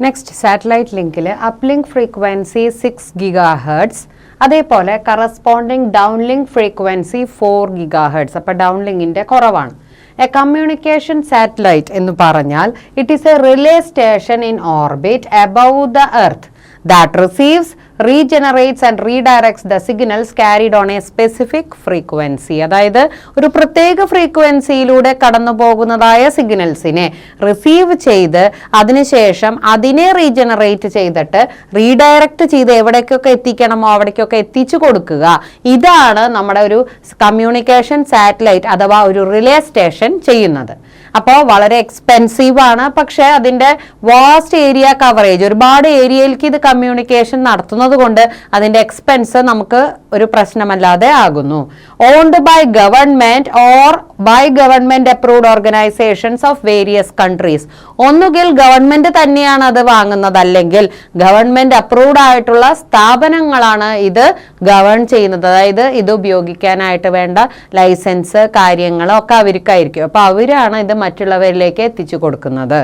Next satellite ലിങ്കിൽ uplink frequency 6 GHz, അതേപോലെ corresponding downlink frequency 4 GHz. അപ്പോൾ ഡൗൺലിങ്കിൻ്റെ കുറവാണ്. എ കമ്മ്യൂണിക്കേഷൻ സാറ്റലൈറ്റ് എന്ന് പറഞ്ഞാൽ it is A relay station in orbit above the earth that receives, regenerates and redirects the signals carried on a specific frequency. അതായത് ഒരു പ്രത്യേക ഫ്രീക്വൻസിയിലൂടെ കടന്നു പോകുന്നതായ സിഗ്നൽസിനെ receive ചെയ്ത് അതിനുശേഷം അതിനെ റീജനറേറ്റ് ചെയ്തിട്ട് റീഡയറക്റ്റ് ചെയ്ത് എവിടേക്കൊക്കെ എത്തിക്കണമോ അവിടേക്കൊക്കെ എത്തിച്ചു കൊടുക്കുക. ഇതാണ് നമ്മുടെ ഒരു കമ്മ്യൂണിക്കേഷൻ സാറ്റലൈറ്റ് അഥവാ ഒരു റിലേ സ്റ്റേഷൻ ചെയ്യുന്നത്. അപ്പോൾ വളരെ എക്സ്പെൻസീവ് ആണ്, പക്ഷേ അതിൻ്റെ വാസ്റ്റ് ഏരിയ കവറേജ്, ഒരുപാട് ഏരിയയിലേക്ക് ഇത് കമ്മ്യൂണിക്കേഷൻ നടത്തുന്നത് കൊണ്ട് അതിൻ്റെ എക്സ്പെൻസ് നമുക്ക് ഒരു പ്രശ്നമല്ലാതെ ആകുന്നു. Owned by government or by government approved organisations of various countries. ഒന്നുകിൽ ഗവൺമെന്റ് തന്നെയാണ് അത് വാങ്ങുന്നത്, അല്ലെങ്കിൽ ഗവൺമെന്റ് അപ്രൂവ്ഡ് ആയിട്ടുള്ള സ്ഥാപനങ്ങളാണ് ഇത് ഗവൺ ചെയ്യുന്നത്. അതായത് ഇത് ഉപയോഗിക്കാനായിട്ട് വേണ്ട ലൈസൻസ് കാര്യങ്ങളൊക്കെ അവർക്കായിരിക്കും. അപ്പോൾ അവരാണ് ഇത് മറ്റുള്ളവരിലേക്ക് എത്തിച്ചു കൊടുക്കുന്നത്.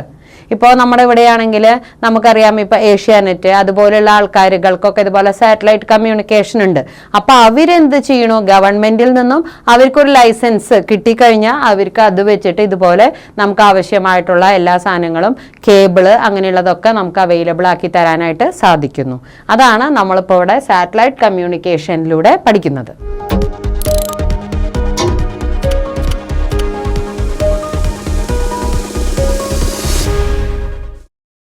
ഇപ്പോൾ നമ്മുടെ ഇവിടെയാണെങ്കിൽ നമുക്കറിയാം, ഇപ്പോൾ ഏഷ്യാനെറ്റ് അതുപോലെയുള്ള ആൾക്കാരുകൾക്കൊക്കെ ഇതുപോലെ സാറ്റലൈറ്റ് കമ്മ്യൂണിക്കേഷൻ ഉണ്ട്. അപ്പോൾ അവരെന്ത് ചെയ്യണു, ഗവൺമെന്റിൽ നിന്നും അവർക്കൊരു ലൈസൻസ് കിട്ടിക്കഴിഞ്ഞാൽ അവർക്ക് അത് വെച്ചിട്ട് ഇതുപോലെ നമുക്ക് ആവശ്യമായിട്ടുള്ള എല്ലാ സാധനങ്ങളും കേബിള് അങ്ങനെയുള്ളതൊക്കെ നമുക്ക് അവൈലബിൾ ആക്കി തരാനായിട്ട് സാധിക്കുന്നു. അതാണ് നമ്മളിപ്പോൾ ഇവിടെ സാറ്റലൈറ്റ് കമ്മ്യൂണിക്കേഷനിലൂടെ പഠിക്കുന്നത്.